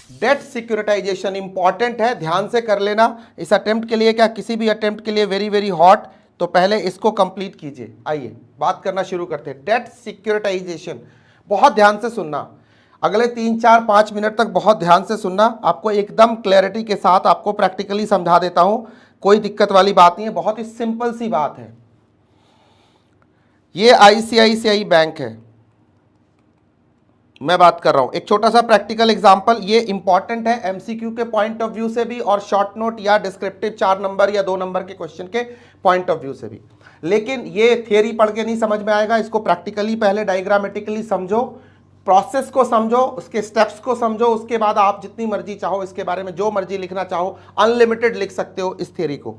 Date securitisation important है, ध्यान से कर लेना इस अटेम्प्ट के लिए, क्या किसी भी अटेम्प्ट के लिए वेरी वेरी हॉट, तो पहले इसको कंप्लीट कीजिए। आइए बात करना शुरू करते हैं। डेट सिक्योरिटाइजेशन, बहुत ध्यान से सुनना, अगले 3 4 5 मिनट तक बहुत ध्यान से सुनना, आपको एकदम क्लैरिटी के साथ आपको प्रैक्टिकली समझा देता हूं, कोई दिक्कत वाली बात नहीं है, बहुत ही सिंपल सी बात है। ये आईसीआईसीआई बैंक है, मैं बात कर रहा हूं, एक छोटा सा प्रैक्टिकल एग्जांपल, ये इंपॉर्टेंट है एमसीक्यू के पॉइंट ऑफ व्यू से भी और शॉर्ट नोट या डिस्क्रिप्टिव 4 नंबर या 2 नंबर के क्वेश्चन के पॉइंट ऑफ व्यू से भी। लेकिन ये थियरी पढ़ के नहीं समझ में आएगा, इसको प्रैक्टिकली पहले डायग्रामेटिकली समझो, प्रोसेस को समझो, उसके स्टेप्स को समझो, उसके बाद आप जितनी मर्जी चाहो इसके बारे में जो मर्जी लिखना चाहो अनलिमिटेड लिख सकते हो इस थियरी को,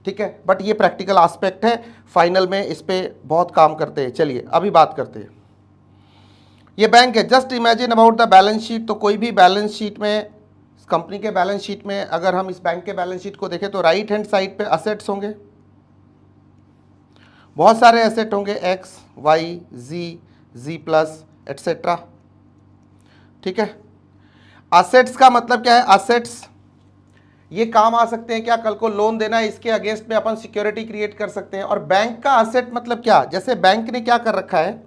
ठीक है। बट ये प्रैक्टिकल एस्पेक्ट है, फाइनल में इस पे बहुत काम करते हैं। चलिए अभी बात करते हैं। ये बैंक है, just imagine about the balance sheet. तो कोई भी बैलेंस शीट में, कंपनी के बैलेंस शीट में अगर हम इस बैंक के बैलेंस शीट को देखें तो राइट हैंड साइड पे असेट्स होंगे, बहुत सारे एसेट होंगे, एक्स वाई जी प्लस एटसेट्रा, ठीक है। असेट्स का मतलब क्या है, असेट्स ये काम आ सकते हैं क्या, कल को लोन देना है इसके अगेंस्ट में अपन सिक्योरिटी क्रिएट कर सकते हैं। और बैंक का असेट मतलब क्या, जैसे बैंक ने क्या कर रखा है,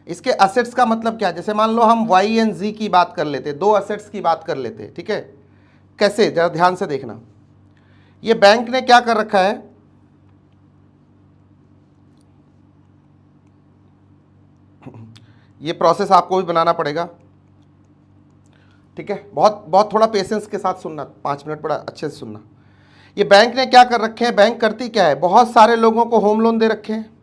इसके असेट्स का मतलब क्या, जैसे मान लो हम वाई एंड जी की बात कर लेते, दो असेट्स की बात कर लेते, ठीक है। कैसे, जरा ध्यान से देखना, ये बैंक ने क्या कर रखा है, ये प्रोसेस आपको भी बनाना पड़ेगा, ठीक है। बहुत बहुत थोड़ा पेशेंस के साथ सुनना, 5 मिनट बड़ा अच्छे से सुनना। ये बैंक ने क्या कर रखे हैं, बैंक करती क्या है, बहुत सारे लोगों को होम लोन दे रखे हैं।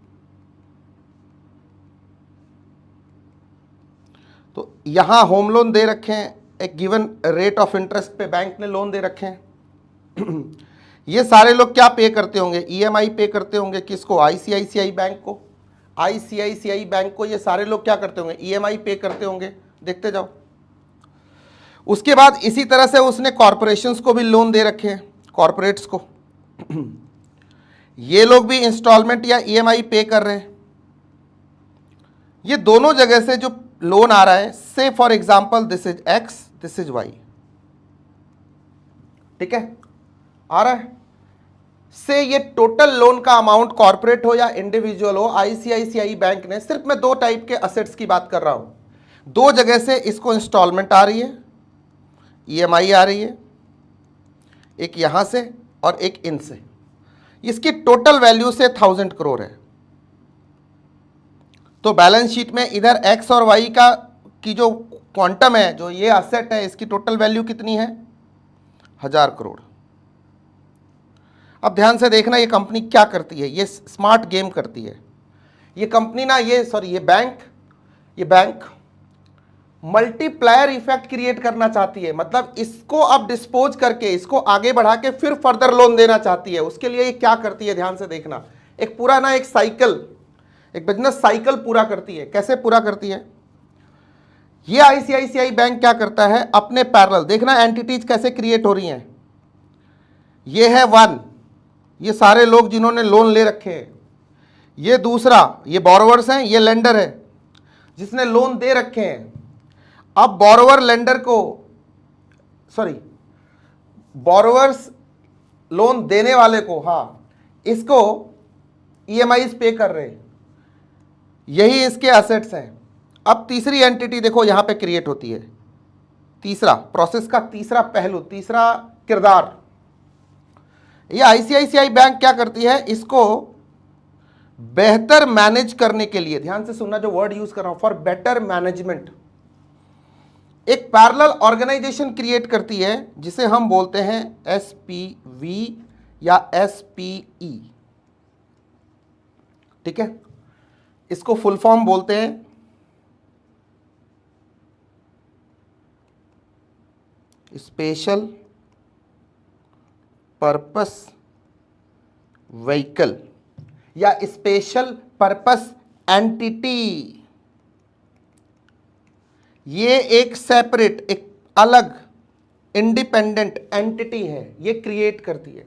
तो यहां होम लोन दे रखे हैं, एक गिवन रेट ऑफ इंटरेस्ट पे बैंक ने लोन दे रखे हैं। ये सारे लोग क्या पे करते होंगे, ईएमआई पे करते होंगे, किसको, आईसीआईसीआई बैंक को, आईसीआईसीआई बैंक को ये सारे लोग क्या करते होंगे, ईएमआई पे करते होंगे, देखते जाओ। उसके बाद इसी तरह से उसने कॉरपोरेशंस को भी लोन दे रखे हैं, कॉरपोरेट्स को, ये लोग भी इंस्टॉलमेंट या ईएमआई पे कर रहे हैं। ये दोनों जगह से जो लोन आ रहा है, say for example this is X, this is Y, ठीक है, आ रहा है, से ये टोटल लोन का अमाउंट कॉर्पोरेट हो या इंडिविजुअल हो, आईसीआईसीआई बैंक ने, सिर्फ मैं 2 टाइप के असेट्स की बात कर रहा हूं, 2 जगह से इसको इंस्टॉलमेंट आ रही है, ईएमआई आ रही है, एक यहां से और एक इनसे, इसकी टोटल वैल्यू से 1000 करोड़ है। तो बैलेंस शीट में इधर एक्स और वाई का की जो क्वांटम है, जो ये असेट है, इसकी टोटल वैल्यू कितनी है, 1000 करोड़। अब ध्यान से देखना, ये कंपनी क्या करती है, ये स्मार्ट गेम करती है ये कंपनी ना, ये बैंक मल्टीप्लायर इफेक्ट क्रिएट करना चाहती है, मतलब इसको अब डिस्पोज करके इसको आगे बढ़ा के फिर फर्दर लोन देना चाहती है। उसके लिए ये क्या करती है, ध्यान से देखना, एक पूरा ना एक साइकिल, एक बिजनेस साइकिल पूरा करती है। कैसे पूरा करती है, ये आईसीआईसीआई बैंक क्या करता है, अपने पैरेलल देखना एंटिटीज कैसे क्रिएट हो रही हैं। ये है 1, ये सारे लोग जिन्होंने लोन ले रखे हैं, ये दूसरा, ये बोरोवर्स हैं, ये लेंडर है जिसने लोन दे रखे हैं। अब बोरोवर लेंडर को, बोरोवर्स लोन देने वाले को, इसको ईएमआई पे कर रहे हैं, यही इसके एसेट्स हैं। अब तीसरी एंटिटी देखो यहां पे क्रिएट होती है, तीसरा प्रोसेस का तीसरा पहलू, तीसरा किरदार, ये आईसीआईसीआई बैंक क्या करती है, इसको बेहतर मैनेज करने के लिए, ध्यान से सुनना जो वर्ड यूज कर रहा हूं, फॉर बेटर मैनेजमेंट, एक पैरेलल ऑर्गेनाइजेशन क्रिएट करती है जिसे हम बोलते हैं एसपीवी या एसपीई, ठीक है। इसको फुल फॉर्म बोलते हैं स्पेशल पर्पस व्हीकल या स्पेशल पर्पस एंटिटी। ये एक सेपरेट, एक अलग इंडिपेंडेंट एंटिटी है, ये क्रिएट करती है।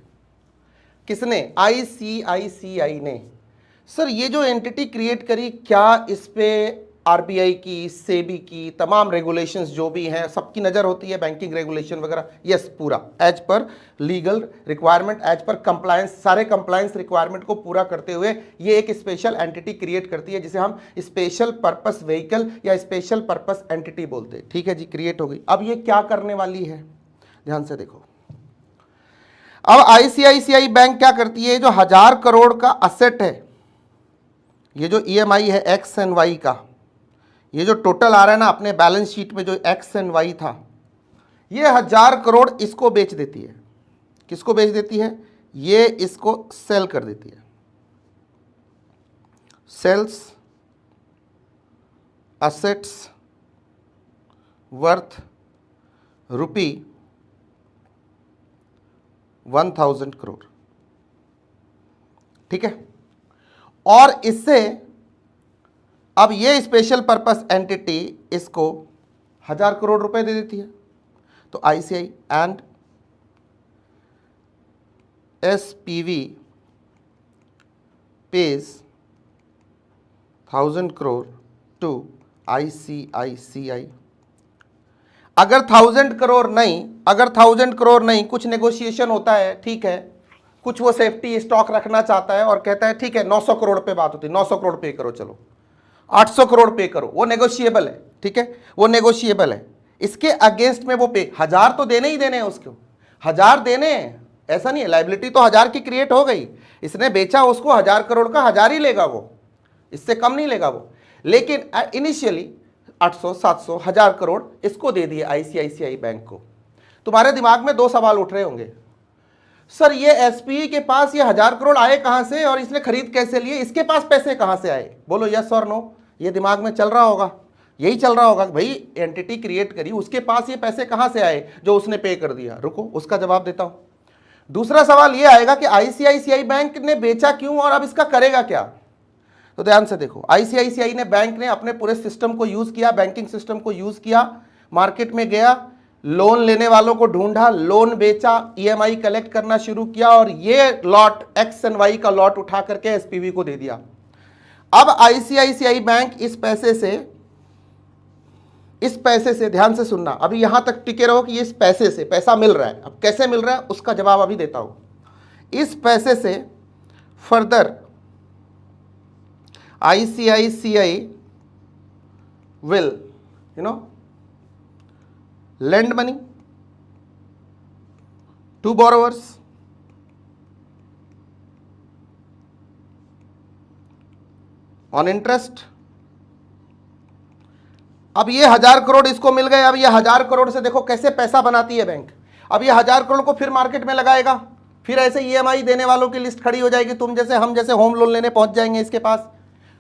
किसने, आईसीआईसीआई ने। सर ये जो एंटिटी क्रिएट करी, क्या इस पे आरबीआई की, सेबी की, तमाम रेगुलेशंस जो भी हैं सबकी नज़र होती है, बैंकिंग रेगुलेशन वगैरह, यस पूरा as per legal requirement, as per compliance, सारे कंप्लायंस रिक्वायरमेंट को पूरा करते हुए ये एक स्पेशल एंटिटी क्रिएट करती है जिसे हम स्पेशल पर्पस व्हीकल या स्पेशल पर्पस एंटिटी बोलते हैं। ठीक है जी, क्रिएट हो गई। अब ये क्या करने वाली है, ध्यान से देखो। अब आईसीआईसीआई बैंक क्या करती है, जो 1000 करोड़ का असेट है, ये जो ईएमआई है एक्स एंड वाई का, ये जो टोटल आ रहा है ना अपने बैलेंस शीट में, जो एक्स एंड वाई था, ये 1000 करोड़ इसको बेच देती है। किसको बेच देती है, ये इसको सेल कर देती है। Sells assets worth ₹1000 crore. ठीक है, और इससे अब ये स्पेशल पर्पस एंटिटी इसको 1000 करोड़ रुपए दे देती है। तो ICI and SPV pays 1000 crore to ICICI. अगर 1000 करोड़ नहीं, अगर 1000 करोड़ नहीं, कुछ नेगोशिएशन होता है, ठीक है, कुछ वो सेफ्टी स्टॉक रखना चाहता है और कहता है ठीक है 900 करोड़ पे बात होती है, 900 करोड़ पे करो, चलो 800 करोड़ पे करो, वो नेगोशिएबल है। ठीक है, वो नेगोशिएबल है। इसके अगेंस्ट में वो पे 1000 तो देने ही देने हैं उसको, 1000 देने हैं, ऐसा नहीं है। लाइबिलिटी तो 1000 की क्रिएट हो गई, इसने बेचा उसको 1000 करोड़ का, 1000 ही लेगा वो, इससे कम नहीं लेगा वो। लेकिन इनिशियली 800, 700, 1000 करोड़ इसको दे दिए आईसीआईसीआई बैंक को। तुम्हारे दिमाग में दो सवाल उठ रहे होंगे, सर ये एसपीई के पास ये 1000 करोड़ आए कहां से और इसने खरीद कैसे लिए, इसके पास पैसे कहां से आए? बोलो यस और नो। ये दिमाग में चल रहा होगा, यही चल रहा होगा, भाई एंटिटी क्रिएट करी, उसके पास ये पैसे कहां से आए जो उसने पे कर दिया। रुको उसका जवाब देता हूं। दूसरा सवाल ये आएगा कि आईसीआईसीआई बैंक ने बेचा क्यों और अब इसका करेगा क्या? तो ध्यान से देखो, आईसीआईसीआई ने बैंक ने अपने पूरे सिस्टम को यूज किया, बैंकिंग सिस्टम को यूज किया, मार्केट में गया, लोन लेने वालों को ढूंढा, लोन बेचा, ईएमआई कलेक्ट करना शुरू किया और ये लॉट एक्स एंड वाई का लॉट उठा करके एसपीवी को दे दिया। अब आईसीआईसीआई बैंक इस पैसे से ध्यान से सुनना, अभी यहां तक टिके रहो कि इस पैसे से पैसा मिल रहा है। अब कैसे मिल रहा है उसका जवाब अभी देता हूं। इस पैसे से further ICICI will lend money to borrowers on interest। अब ये 1000 करोड़ इसको मिल गए। अब ये 1000 करोड़ से देखो कैसे पैसा बनाती है बैंक। अब ये 1000 करोड़ को फिर मार्केट में लगाएगा, फिर ऐसे ईएमआई देने वालों की लिस्ट खड़ी हो जाएगी, तुम जैसे हम जैसे होम लोन लेने पहुंच जाएंगे इसके पास,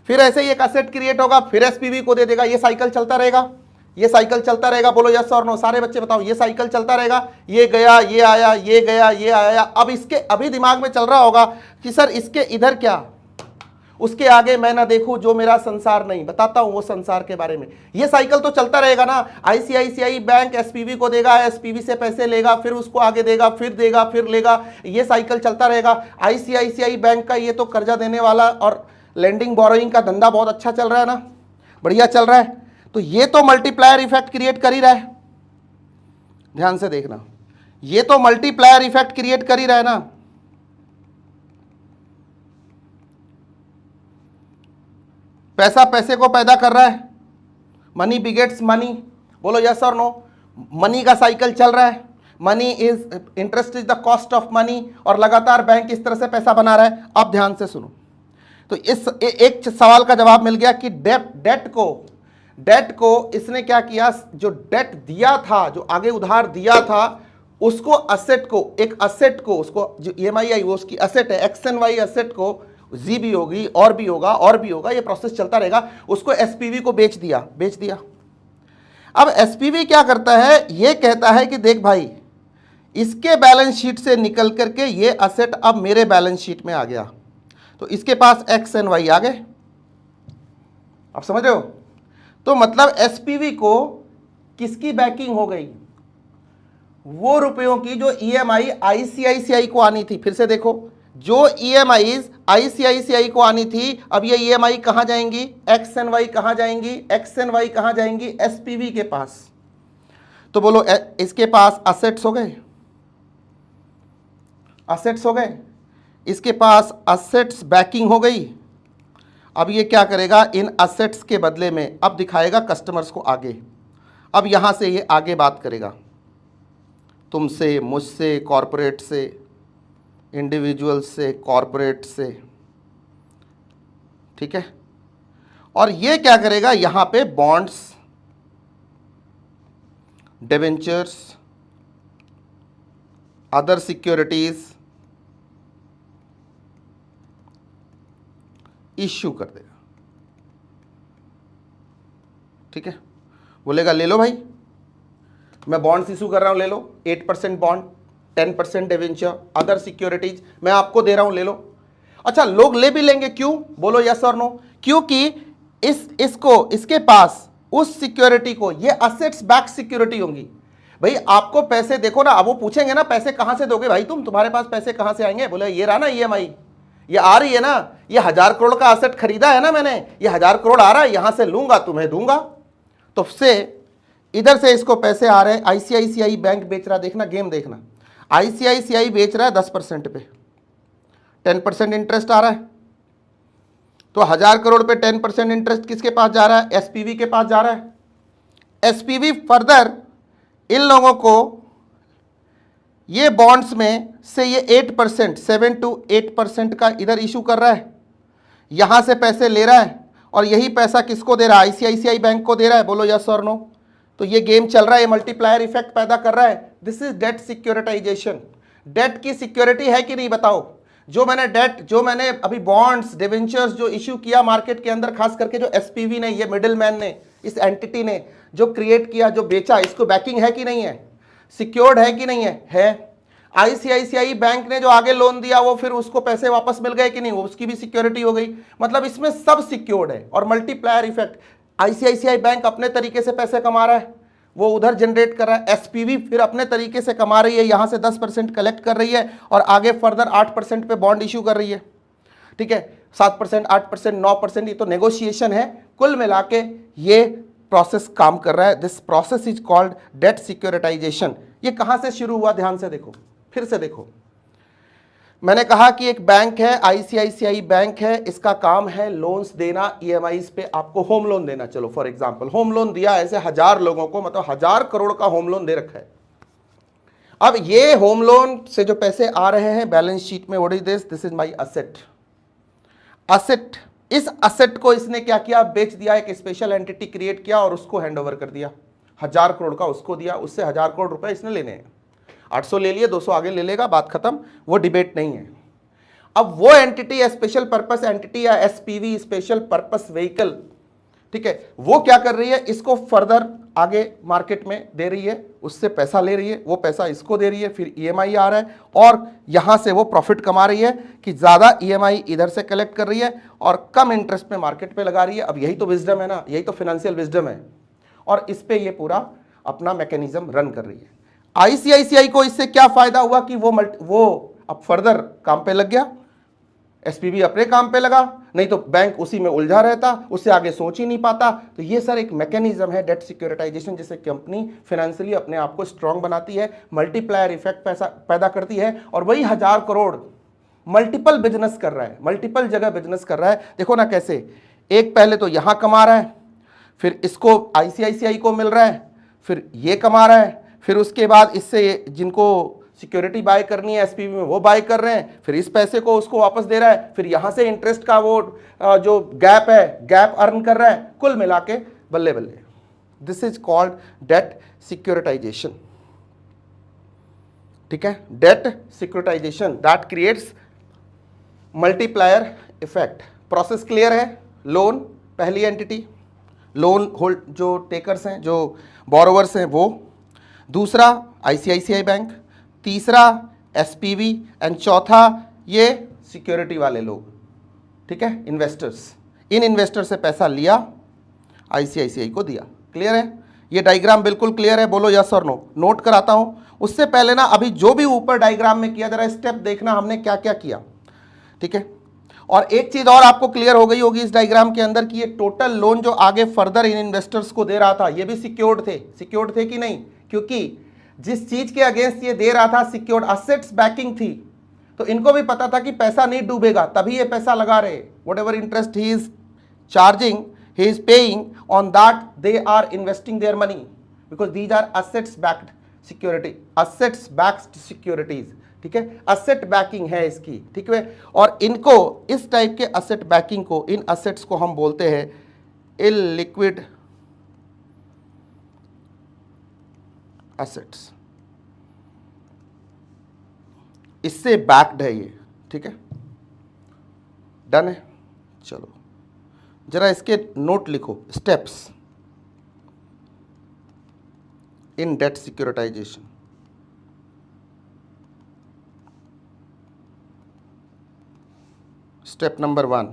फिर ऐसे ही एक असेट क्रिएट होगा, फिर एसपीवी को दे देगा। ये साइकिल चलता रहेगा, ये साइकिल चलता रहेगा। बोलो यस और नो, सारे बच्चे बताओ। ये साइकिल चलता रहेगा, ये गया, ये आया, ये गया, ये आया। अब इसके अभी दिमाग में चल रहा होगा कि सर इसके इधर क्या, उसके आगे मैं ना देखूं जो मेरा संसार नहीं। बताता हूं वो संसार के बारे में। ये साइकिल तो चलता रहेगा ना। आईसीआईसीआई बैंक एसपीवी को देगा, एसपीवी से पैसे लेगा, फिर उसको आगे देगा, फिर लेगा। ये साइकिल चलता रहेगा। आईसीआईसीआई बैंक का ये तो कर्जा देने वाला और लेंडिंग बोरोइंग का धंधा बहुत अच्छा चल रहा है ना, बढ़िया चल रहा है। तो ये तो मल्टीप्लायर इफेक्ट क्रिएट कर ही रहा है। ध्यान से देखना, ये तो मल्टीप्लायर इफेक्ट क्रिएट कर ही रहा है ना। पैसा पैसे को पैदा कर रहा है, मनी बिगेट्स मनी। बोलो यस और नो। मनी का साइकिल चल रहा है, money is interest is the cost of money, और लगातार बैंक इस तरह से पैसा बना रहा है। अब ध्यान से सुनो, तो इस एक सवाल का जवाब मिल गया कि डेट को इसने क्या किया, जो डेट दिया था, जो आगे उधार दिया था, उसको असेट को, एक असेट को, उसको जो ईएमआई आई वो उसकी असेट है, एक्स एंड वाई असेट को, जी भी होगी और भी होगा और भी होगा, ये प्रोसेस चलता रहेगा, उसको एसपीवी को बेच दिया। अब एसपीवी क्या करता है, ये कहता है कि देख भाई, इसके बैलेंस शीट से निकल करके ये असेट अब मेरे बैलेंस शीट में आ गया, तो इसके पास एक्स एंड वाई आ गए। आप समझ रहे हो? तो मतलब एसपीवी को किसकी बैकिंग हो गई, वो रुपयों की जो ईएमआई आईसीआईसीआई को आनी थी। फिर से देखो, जो ईएमआईज आईसीआईसीआई को आनी थी, अब ये ईएमआई कहां जाएंगी, एक्स एंड वाई कहां जाएंगी, एक्स एंड वाई कहां जाएंगी, एसपीवी के पास। तो बोलो इसके पास असेट्स हो गए, असेट्स हो गए, इसके पास असेट्स बैकिंग हो गई। अब ये क्या करेगा, इन असेट्स के बदले में अब दिखाएगा कस्टमर्स को आगे। अब यहां से ये आगे बात करेगा तुमसे, मुझसे, कॉरपोरेट से, इंडिविजुअल से, कॉरपोरेट से, ठीक है। और ये क्या करेगा, यहां पे bonds, debentures, other securities issue कर देगा, ठीक है। बोलेगा ले लो भाई, मैं बॉन्ड्स इशू कर रहा हूं, ले लो, 8% बॉन्ड, 10% डिवेंचर, अदर सिक्योरिटीज मैं आपको दे रहा हूं, ले लो। अच्छा, लोग ले भी लेंगे, क्यों, बोलो यस और नो। क्योंकि इसके पास उस सिक्योरिटी को, ये असेट्स बैक सिक्योरिटी होंगी। भाई आपको पैसे देखो ना, अब वो पूछेंगे ना पैसे कहां से दोगे भाई, तुम्हारे पास पैसे कहां से आएंगे, बोले ये रहा ना ईएमआई, ये आ रही है ना, ये 1000 करोड़ का असेट खरीदा है ना मैंने, ये 1000 करोड़ आ रहा है, यहां से लूंगा तुम्हें दूंगा। तो से इधर से इसको पैसे आ रहे हैं, आईसीआईसीआई बैंक बेच रहा, देखना गेम देखना, आईसीआईसीआई बेच रहा है 10% पे, 10% इंटरेस्ट आ रहा है। तो 1000 करोड़ पे 10% इंटरेस्ट किसके पास जा रहा है, एसपीवी के पास जा रहा है। एसपीवी फर्दर इन लोगों को ये बॉन्ड्स में से ये 8%, 7 to 8% का इधर इशू कर रहा है, यहां से पैसे ले रहा है, और यही पैसा किसको दे रहा है, आईसीआईसीआई बैंक को दे रहा है, बोलो यस और नो। तो ये गेम चल रहा है, ये मल्टीप्लायर इफेक्ट पैदा कर रहा है। This is debt securitisation. Debt की सिक्योरिटी है कि नहीं बताओ, जो मैंने अभी बॉन्ड्स, डिवेंचर्स जो इश्यू किया मार्केट के अंदर, खास करके जो एसपीवी ने, ये मिडिलमैन ने, इस एंटिटी ने जो क्रिएट किया, जो बेचा, इसको बैकिंग है कि नहीं है, सिक्योर्ड है कि नहीं है। आईसीआईसीआई बैंक ने जो आगे लोन दिया, वो फिर उसको पैसे वापस मिल गए कि नहीं, वो उसकी भी सिक्योरिटी हो गई। मतलब इसमें सब सिक्योर्ड है। और मल्टीप्लायर इफेक्ट, आईसीआईसीआई बैंक अपने तरीके से पैसे कमा रहा है, वो उधर जनरेट कर रहा है, एसपीवी फिर अपने तरीके से कमा रही है, यहां से 10% कलेक्ट कर रही है, और आगे फर्दर 8% पे बॉन्ड इशू कर रही है, ठीक है। 7%, 8%, 9%, ये तो नेगोशिएशन है। कुल मिला के ये प्रोसेस काम कर रहा है। This process is called debt securitisation. ये कहां से शुरू हुआ, ध्यान से देखो, फिर से देखो। मैंने कहा कि एक बैंक है, आईसीआईसीआई बैंक है, इसका काम है लोन्स देना, ईएमआईज पे आपको होम लोन देना। चलो फॉर एग्जांपल होम लोन दिया ऐसे 1000 लोगों को, मतलब 1000 करोड़ का होम लोन दे रखा है। अब ये होम लोन से जो पैसे आ रहे हैं बैलेंस शीट में, what is this, this is my asset. Asset, इस असेट को इसने क्या किया, बेच दिया, एक स्पेशल एंटिटी क्रिएट किया और उसको हैंड ओवर कर दिया, 1000 करोड़ का उसको दिया, उससे 1000 करोड़ रुपए इसने लेने हैं। 800 ले लिए, 200 आगे ले लेगा, बात खत्म, वो डिबेट नहीं है। अब वो एंटिटी या स्पेशल पर्पस एंटिटी या एसपीवी, स्पेशल पर्पस व्हीकल, ठीक है, वो क्या कर रही है, इसको फर्दर आगे मार्केट में दे रही है, उससे पैसा ले रही है, वो पैसा इसको दे रही है, फिर ईएमआई आ रहा है, और यहां से वो प्रॉफिट कमा रही है कि ज्यादा ईएमआई इधर से कलेक्ट कर रही है और कम इंटरेस्ट में मार्केट पे लगा रही है। अब यही तो विजडम है ना, यही तो फाइनेंशियल विजडम है, और इस पे ये पूरा अपना मैकेनिज्म रन कर रही है। आईसीआईसीआई को इससे क्या फायदा हुआ कि वो अब फर्दर काम पे लग गया, एसपीवी अपने काम पे लगा, नहीं तो बैंक उसी में उलझा रहता, उससे आगे सोच ही नहीं पाता। तो ये सर एक मैकेनिज्म है डेट सिक्योरिटाइजेशन, जिससे कंपनी फाइनेंशियली अपने आप को स्ट्रांग बनाती है, मल्टीप्लायर इफेक्ट पैदा करती है, और वही 1000 करोड़ मल्टीपल बिजनेस कर रहा है, मल्टीपल जगह बिजनेस कर रहा है। देखो ना कैसे, एक पहले तो यहां कमा रहा है, फिर इसको आईसीआईसीआई को मिल रहा है, फिर ये कमा रहा है, फिर उसके बाद इससे जिनको सिक्योरिटी बाय करनी है एसपीवी में वो बाय कर रहे हैं, फिर इस पैसे को उसको वापस दे रहा है, फिर यहां से इंटरेस्ट का वो जो गैप है, गैप अर्न कर रहा है। कुल मिला के बल्ले बल्ले, this is called debt securitisation, ठीक है। Debt securitisation that creates multiplier effect. Process clear है। लोन पहली एंटिटी, लोन होल्ड जो टेकर्स हैं, जो बोरोवर्स हैं वो, दूसरा आईसीआईसीआई बैंक, तीसरा एसपीवी, एंड चौथा ये सिक्योरिटी वाले लोग, ठीक है, इन्वेस्टर्स। इन इन्वेस्टर से पैसा लिया, आईसीआईसीआई को दिया। क्लियर है, ये डायग्राम बिल्कुल क्लियर है, बोलो यस और नो। नोट कराता हूं, उससे पहले ना अभी जो भी ऊपर डायग्राम में किया, जरा स्टेप देखना हमने क्या क्या किया, ठीक है। और एक चीज और आपको क्लियर हो गई होगी इस डायग्राम के अंदर कि ये टोटल लोन जो आगे फर्दर इन इन्वेस्टर्स को दे रहा था ये भी सिक्योर्ड थे कि नहीं, क्योंकि जिस चीज के अगेंस्ट ये दे रहा था सिक्योर्ड असेट्स बैकिंग थी, तो इनको भी पता था कि पैसा नहीं डूबेगा, तभी ये पैसा लगा रहे। Whatever interest he is charging, he is paying, on that they are investing their money, because these are assets backed security, assets backed securities, ठीक है, असेट बैकिंग है इसकी, ठीक है। और इनको, इस टाइप के असेट बैकिंग को, इन असेट्स को हम बोलते हैं इललिक्विड असेट्स, इससे बैक्ड है ये, ठीक है। डन है। चलो जरा इसके नोट लिखो, steps in debt securitisation. Step number 1,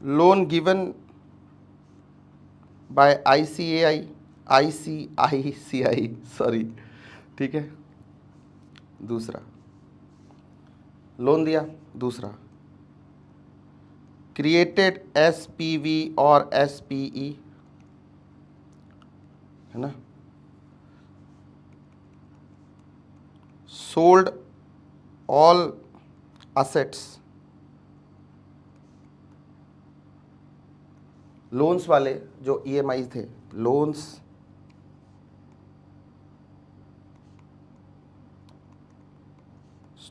loan given by ICICI, sorry, ठीक है। दूसरा, लोन दिया। दूसरा, क्रिएटेड SPV और SPE, है ना, sold all assets, लोन्स वाले जो EMI थे, लोन्स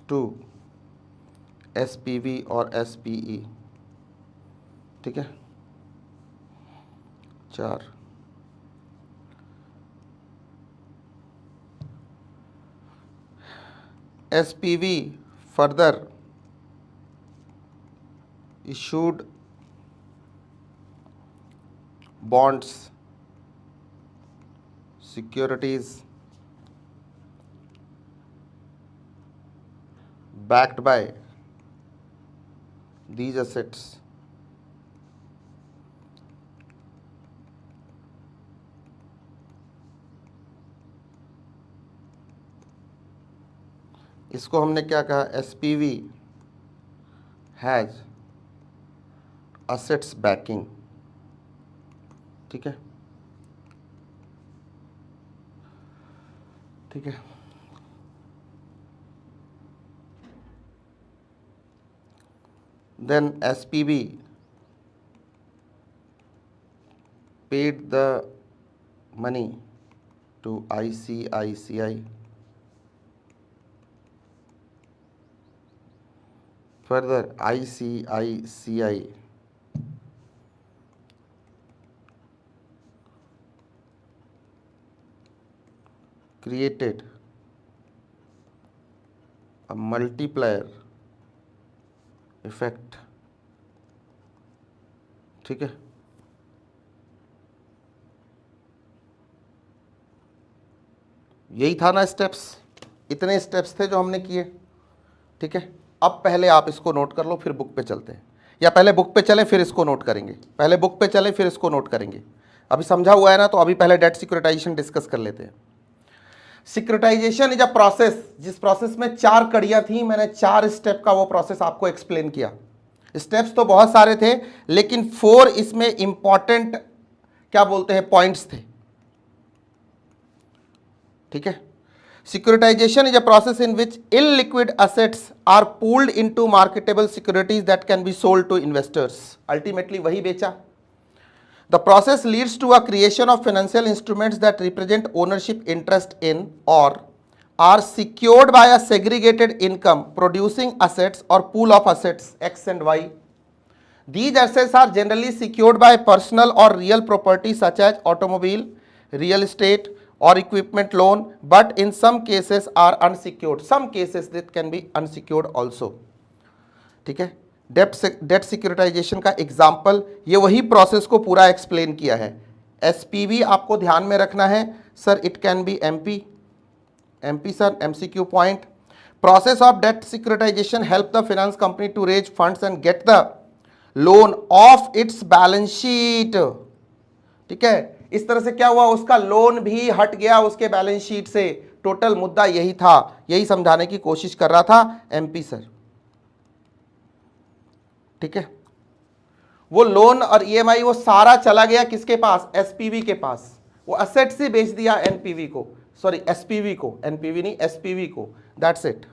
टू SPV और SPE, ठीक है। 4, SPV further issued bonds, securities backed by these assets, इसको हमने क्या कहा, SPV हैज असेट्स बैकिंग, ठीक है, ठीक है। Then SPV paid the money to ICICI, further ICICI created a multiplier effect, ठीक है। यही था ना स्टेप्स, इतने स्टेप्स थे जो हमने किए, ठीक है। अब पहले आप इसको नोट कर लो, फिर बुक पे चलते हैं, या पहले बुक पे चलें फिर इसको नोट करेंगे, पहले बुक पे चलें फिर इसको नोट करेंगे। अभी समझा हुआ है ना, तो अभी पहले डेट सिक्योरिटाइजेशन डिस्कस कर लेते हैं। सिक्योरिटाइजेशन इज अ प्रोसेस, जिस प्रोसेस में 4 कड़ियां थी, मैंने 4 स्टेप का वो प्रोसेस आपको एक्सप्लेन किया। स्टेप्स तो बहुत सारे थे, लेकिन 4 इसमें इंपॉर्टेंट क्या बोलते हैं पॉइंट्स थे, ठीक है। Securitization is a process in which illiquid assets are pooled into marketable securities that can be sold to investors. Ultimately वही बेचा। The process leads to a creation of financial instruments that represent ownership interest in or are secured by a segregated income producing assets or pool of assets X and Y. These assets are generally secured by personal or real property such as automobile, real estate, or equipment loan, but in some cases are unsecured. Some cases that can be unsecured also, ठीक है। Debt securitisation का example, ये वही process को पूरा explain किया है। SPV आपको ध्यान में रखना है sir, it can be MP sir, MCQ point. Process of debt securitization help the finance company to raise funds and get the loan off its balance sheet, ठीक है। इस तरह से क्या हुआ, उसका लोन भी हट गया उसके बैलेंस शीट से। टोटल मुद्दा यही था, यही समझाने की कोशिश कर रहा था एमपी सर। ठीक है, वो लोन और ईएमआई वो सारा चला गया किसके पास, एसपीवी के पास। वो असेट से बेच दिया एनपीवी को, सॉरी एसपीवी को, एनपीवी नहीं एसपीवी को। दैट्स इट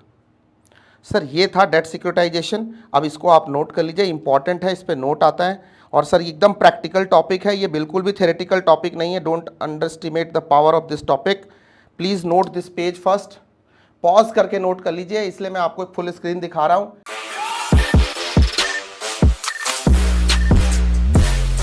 सर, ये था डेट सिक्योरिटाइजेशन। अब इसको आप नोट कर लीजिए, इंपॉर्टेंट है, इस पे नोट आता है। और सर एकदम प्रैक्टिकल टॉपिक है, ये बिल्कुल भी थ्योरेटिकल टॉपिक नहीं है। Don't underestimate the power of this topic. Please note this page first, pause करके नोट कर लीजिए, इसलिए मैं आपको एक फुल स्क्रीन दिखा रहा हूँ।